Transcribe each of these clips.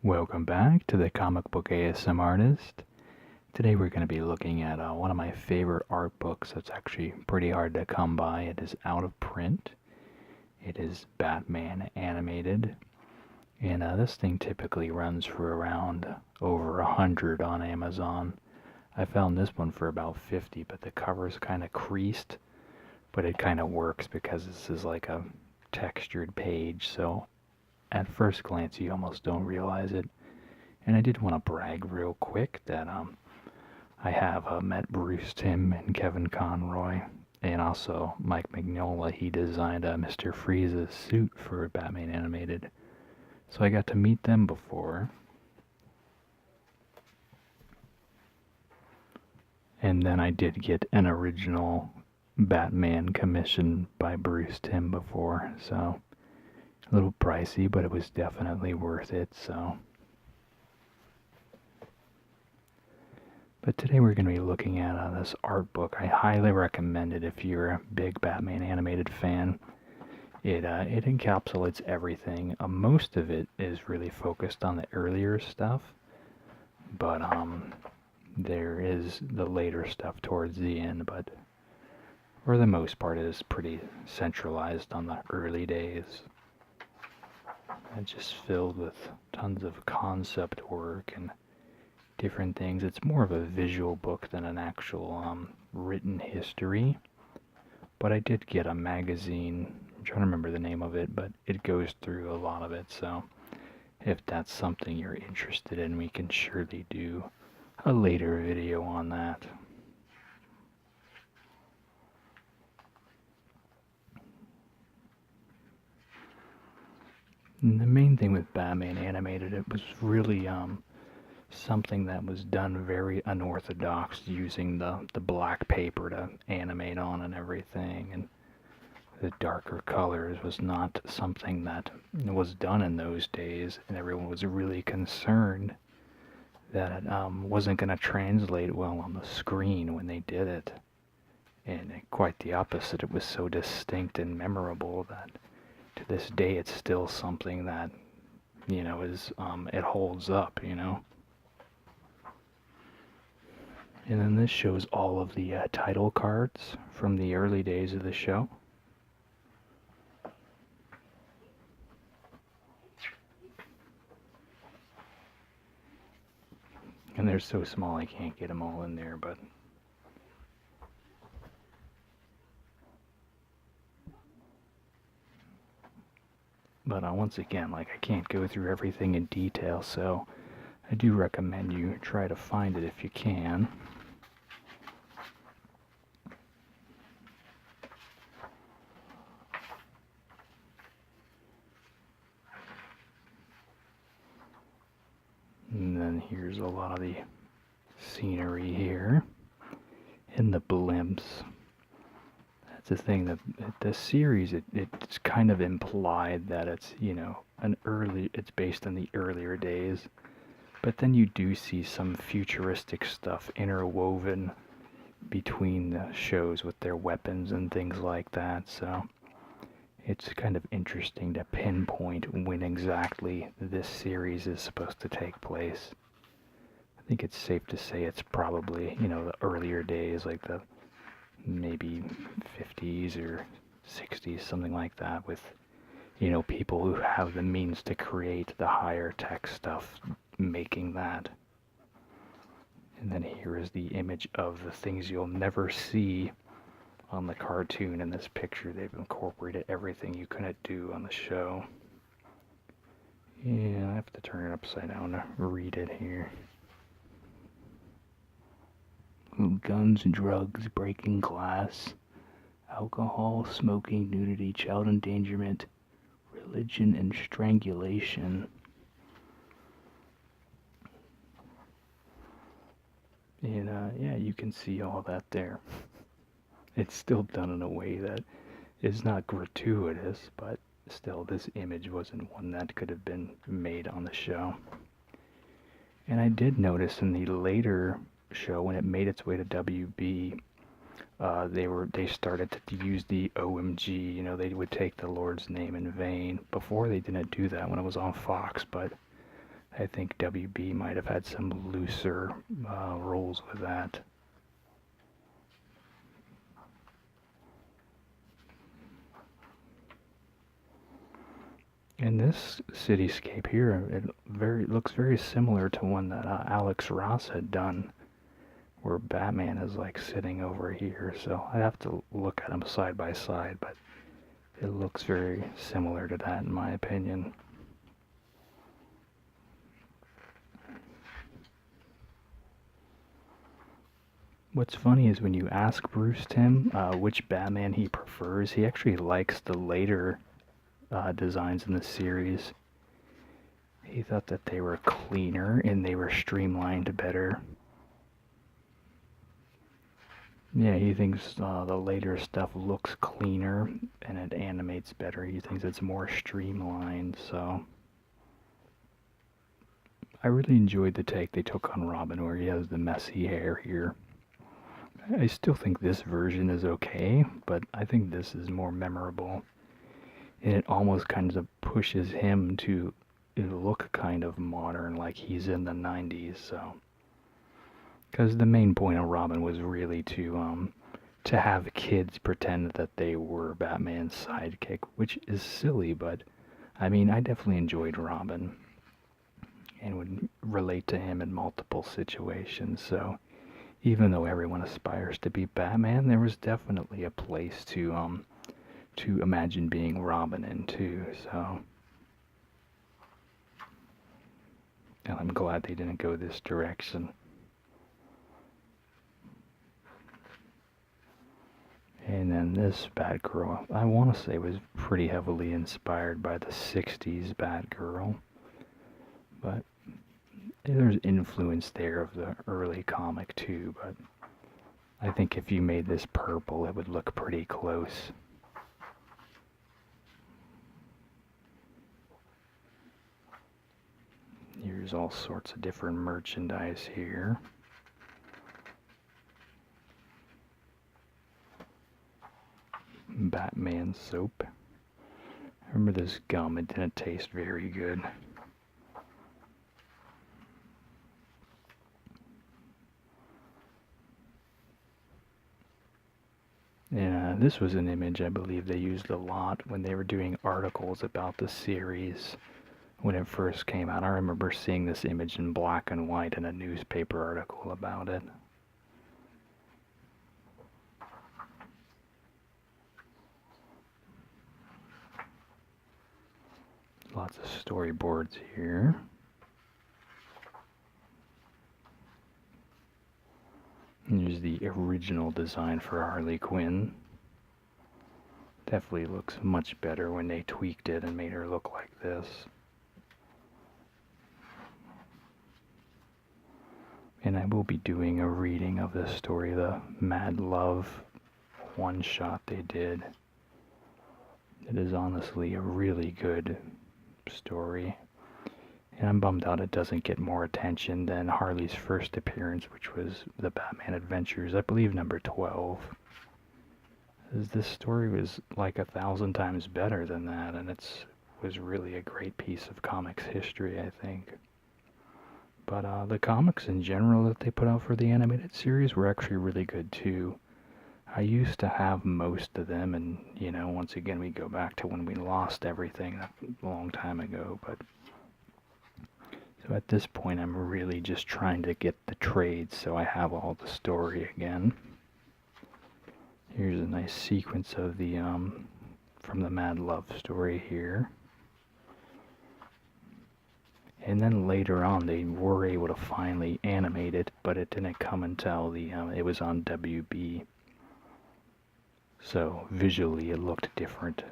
Welcome back to the Comic Book ASM Artist. Today we're going to be looking at one of my favorite art books that's actually pretty hard to come by. It is out of print. It is Batman animated. And this thing typically runs for around over 100 on Amazon. I found this one for about 50, but the cover's kind of creased. But it kind of works because this is like a textured page, so at first glance you almost don't realize it. And I did want to brag real quick that I have met Bruce Timm and Kevin Conroy, and also Mike Mignola. He designed Mr. Freeze's suit for Batman Animated, so I got to meet them before. And then I did get an original Batman commission by Bruce Timm before, so a little pricey, but it was definitely worth it. But today we're going to be looking at this art book. I highly recommend it if you're a big Batman animated fan. It encapsulates everything. Most of it is really focused on the earlier stuff, but there is the later stuff towards the end, but for the most part it is pretty centralized on the early days. It's just filled with tons of concept work and different things. It's more of a visual book than an actual written history. But I did get a magazine, I'm trying to remember the name of it, but it goes through a lot of it, so if that's something you're interested in, we can surely do a later video on that. And the main thing with Batman Animated, it was really something that was done very unorthodox, using the black paper to animate on and everything, and the darker colors was not something that was done in those days, and everyone was really concerned that it wasn't going to translate well on the screen when they did it. And quite the opposite, it was so distinct and memorable that to this day it's still something that, is it holds up. And then this shows all of the title cards from the early days of the show. And they're so small I can't get them all in there, but once again, I can't go through everything in detail, so I do recommend you try to find it if you can. And then here's a lot of the scenery here and the blimps. That's the thing, that the series, it's kind of implied that it's, it's based on the earlier days, but then you do see some futuristic stuff interwoven between the shows with their weapons and things like that, so it's kind of interesting to pinpoint when exactly this series is supposed to take place. I think it's safe to say it's probably, the earlier days, like the maybe 50s or 60s, something like that, with, people who have the means to create the higher tech stuff making that. And then here is the image of the things you'll never see on the cartoon. In this picture, they've incorporated everything you couldn't do on the show. Yeah, I have to turn it upside down to read it here. Guns, drugs, breaking glass, alcohol, smoking, nudity, child endangerment, religion, and strangulation. And yeah, you can see all that there. It's still done in a way that is not gratuitous, but still, this image wasn't one that could have been made on the show. And I did notice in the later show, when it made its way to WB, they started to use the OMG. They would take the Lord's name in vain. Before, they didn't do that when it was on Fox, but I think WB might have had some looser rules with that. In this cityscape here, it looks very similar to one that Alex Ross had done, where Batman is like sitting over here. So I have to look at them side by side, but it looks very similar to that in my opinion. What's funny is when you ask Bruce Timm which Batman he prefers, he actually likes the later designs in the series. He thought that they were cleaner and they were streamlined better. Yeah, he thinks the later stuff looks cleaner and it animates better. He thinks it's more streamlined, so... I really enjoyed the take they took on Robin where he has the messy hair here. I still think this version is okay, but I think this is more memorable. And it almost kind of pushes him to look kind of modern, like he's in the 90s, so... Because the main point of Robin was really to have kids pretend that they were Batman's sidekick, which is silly, but I mean, I definitely enjoyed Robin and would relate to him in multiple situations. So even though everyone aspires to be Batman, there was definitely a place to imagine being Robin in too. So, and I'm glad they didn't go this direction. And then this Batgirl, I want to say, was pretty heavily inspired by the 60s Batgirl. But there's influence there of the early comic too, but I think if you made this purple, it would look pretty close. Here's all sorts of different merchandise here. Batman soap. I remember this gum, it didn't taste very good. And this was an image I believe they used a lot when they were doing articles about the series when it first came out. I remember seeing this image in black and white in a newspaper article about it. Lots of storyboards here. Here's the original design for Harley Quinn. Definitely looks much better when they tweaked it and made her look like this. And I will be doing a reading of this story, the Mad Love one-shot they did. It is honestly a really good story. And I'm bummed out it doesn't get more attention than Harley's first appearance, which was the Batman Adventures, I believe number 12. This story was like 1,000 times better than that, and it was really a great piece of comics history, I think. But the comics in general that they put out for the animated series were actually really good too. I used to have most of them, and you know, once again we go back to when we lost everything a long time ago, but so at this point I'm really just trying to get the trades so I have all the story again. Here's a nice sequence of the from the Mad Love story here. And then later on they were able to finally animate it, but it didn't come until it was on WB. So visually it looked different.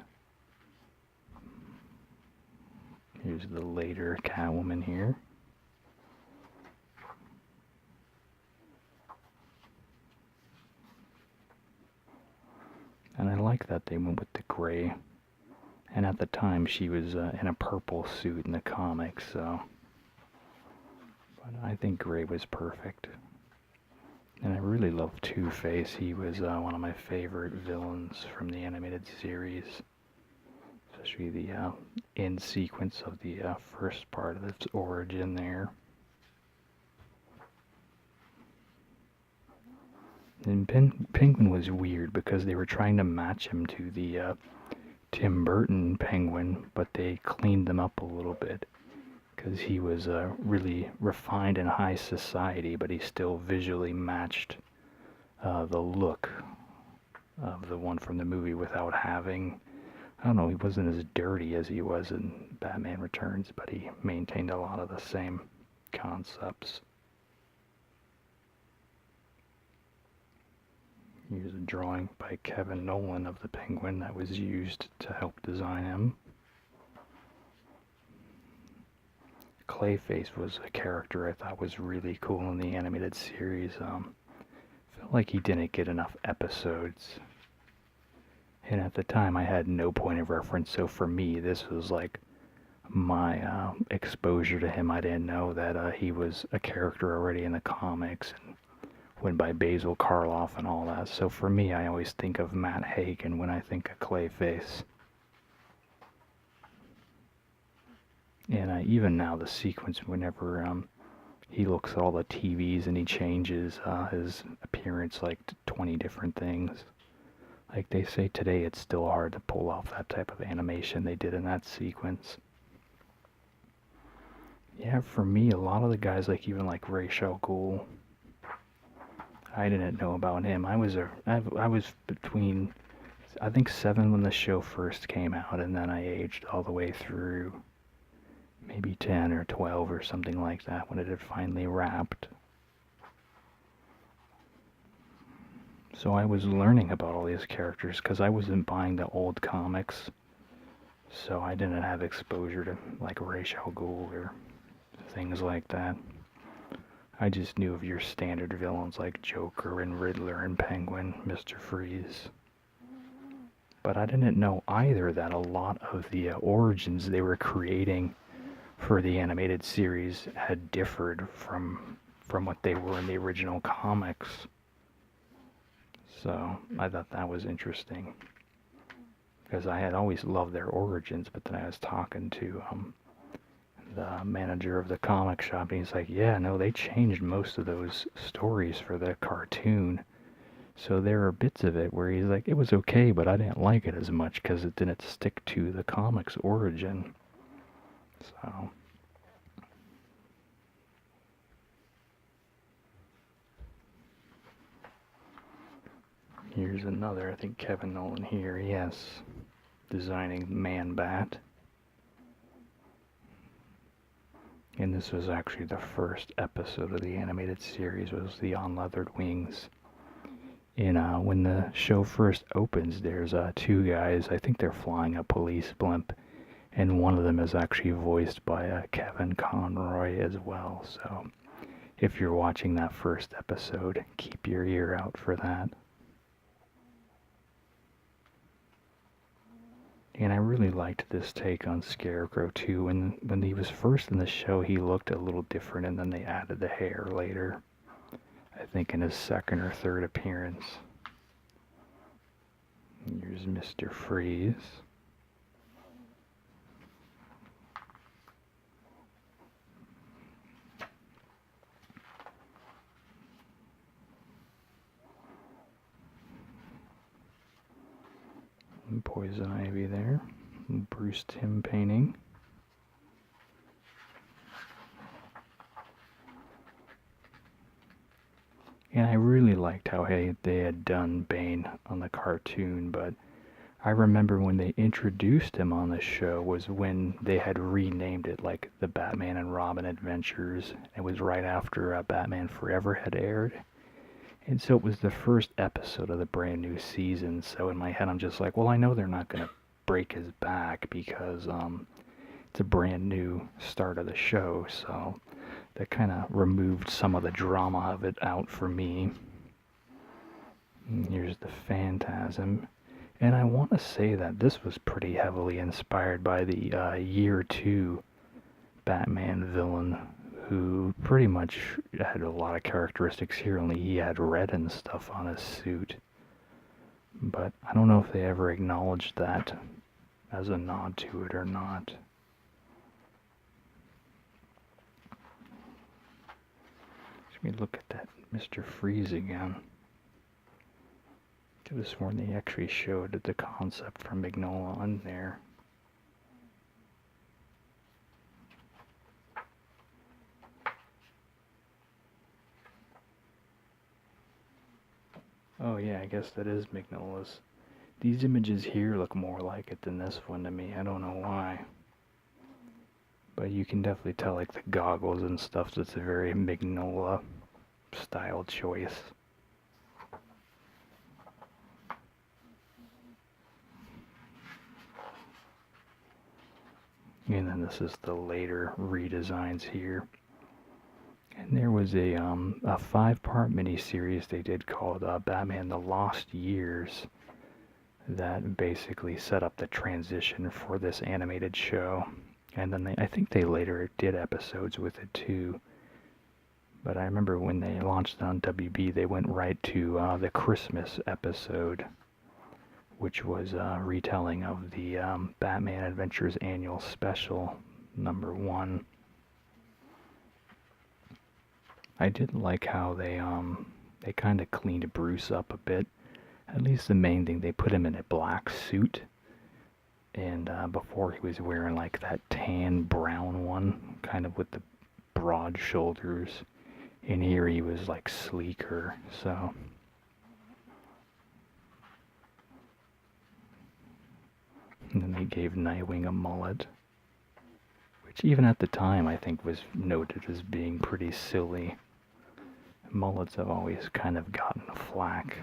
Here's the later Catwoman here. And I like that they went with the gray. And at the time she was in a purple suit in the comics, so... But I think gray was perfect. And I really love Two-Face. He was one of my favorite villains from the animated series. especially the end sequence of the first part of its origin there. And Penguin was weird because they were trying to match him to the Tim Burton Penguin, but they cleaned them up a little bit because he was really refined and high society, but he still visually matched the look of the one from the movie without having, I don't know, he wasn't as dirty as he was in Batman Returns, but he maintained a lot of the same concepts. Here's a drawing by Kevin Nolan of the Penguin that was used to help design him. Clayface was a character I thought was really cool in the animated series. Felt like he didn't get enough episodes. And at the time I had no point of reference, so for me this was like my exposure to him. I didn't know that he was a character already in the comics and went by Basil Karloff and all that. So for me, I always think of Matt Hagen when I think of Clayface. And even now, the sequence whenever he looks at all the TVs and he changes his appearance like 20 different things. Like they say today, it's still hard to pull off that type of animation they did in that sequence. Yeah, for me, a lot of the guys, like even like Ra's al Ghul, I didn't know about him. I was between, I think 7 when the show first came out, and then I aged all the way through maybe 10 or 12 or something like that when it had finally wrapped. So I was learning about all these characters because I wasn't buying the old comics, so I didn't have exposure to like Ra's al Ghul or things like that. I just knew of your standard villains like Joker and Riddler and Penguin, Mr. Freeze. But I didn't know either that a lot of the origins they were creating for the animated series had differed from what they were in the original comics. So I thought that was interesting. Because I had always loved their origins, but then I was talking to the manager of the comic shop, and he's like, yeah, no, they changed most of those stories for the cartoon. So there are bits of it where he's like, it was okay, but I didn't like it as much because it didn't stick to the comic's origin. So here's another, I think Kevin Nolan here, yes, designing Man-Bat. And this was actually the first episode of the animated series, was the Unleathered Wings. And when the show first opens, there's 2 guys, I think they're flying a police blimp, and one of them is actually voiced by Kevin Conroy as well. So if you're watching that first episode, keep your ear out for that. And I really liked this take on Scarecrow too. When he was first in the show, he looked a little different, and then they added the hair later. I think in his second or third appearance. Here's Mr. Freeze. And Poison Ivy there. Bruce Timm painting. And I really liked how they had done Bane on the cartoon, but I remember when they introduced him on the show was when they had renamed it like the Batman and Robin Adventures. It was right after Batman Forever had aired. And so it was the first episode of the brand new season, so in my head I'm just like, well, I know they're not going to break his back because it's a brand new start of the show, so that kind of removed some of the drama of it out for me. And here's the Phantasm. And I want to say that this was pretty heavily inspired by the Year 2 Batman villain, who pretty much had a lot of characteristics here, only he had red and stuff on his suit. But I don't know if they ever acknowledged that as a nod to it or not. Let me look at that Mr. Freeze again. Could have sworn they actually showed the concept from Mignola on there. Oh yeah, I guess that is Mignola's. These images here look more like it than this one to me. I don't know why. But you can definitely tell, like, the goggles and stuff, that's a very Mignola style choice. And then this is the later redesigns here. And there was a 5-part miniseries they did called Batman: The Lost Years that basically set up the transition for this animated show. And then I think they later did episodes with it too. But I remember when they launched on WB, they went right to the Christmas episode, which was a retelling of the Batman Adventures Annual Special #1. I did like how they kind of cleaned Bruce up a bit. At least the main thing, they put him in a black suit, and before he was wearing like that tan brown one, kind of with the broad shoulders. In here he was like sleeker, so. And then they gave Nightwing a mullet, which even at the time I think was noted as being pretty silly. Mullets have always kind of gotten flack.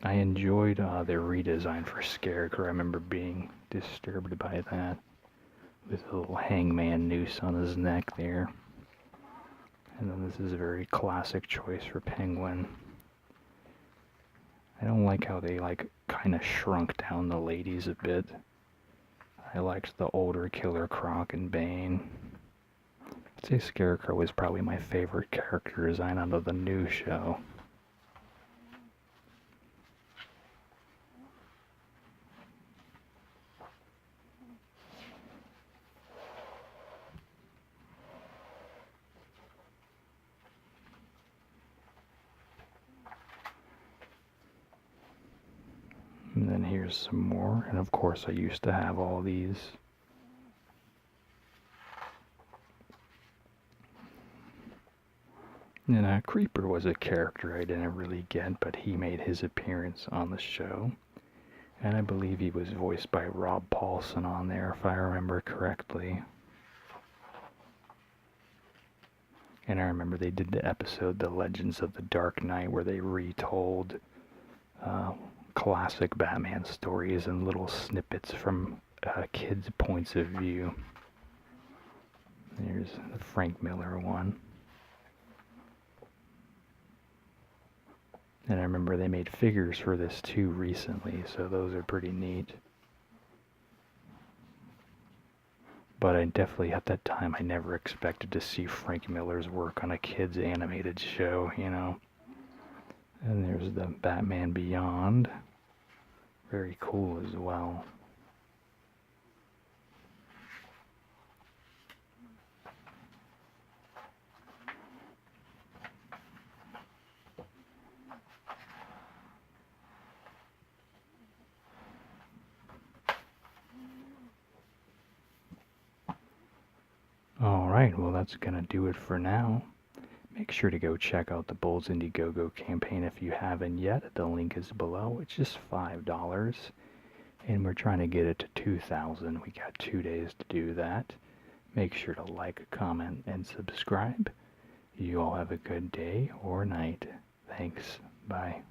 I enjoyed their redesign for Scarecrow. I remember being disturbed by that, with a little hangman noose on his neck there. And then this is a very classic choice for Penguin. I don't like how they kind of shrunk down the ladies a bit. I liked the older Killer Croc and Bane. I'd say Scarecrow was probably my favorite character design out of the new show. And then here's some more, and of course I used to have all these. And Creeper was a character I didn't really get, but he made his appearance on the show. And I believe he was voiced by Rob Paulson on there, if I remember correctly. And I remember they did the episode The Legends of the Dark Knight, where they retold classic Batman stories and little snippets from kids' points of view. There's the Frank Miller one. And I remember they made figures for this too recently, so those are pretty neat. But I definitely, at that time, I never expected to see Frank Miller's work on a kids' animated show, you know. And there's the Batman Beyond. Very cool as well. Alright, well that's gonna do it for now. Make sure to go check out the Bulls Indiegogo campaign if you haven't yet. The link is below. It's just $5. And we're trying to get it to 2,000. We got 2 days to do that. Make sure to like, comment, and subscribe. You all have a good day or night. Thanks. Bye.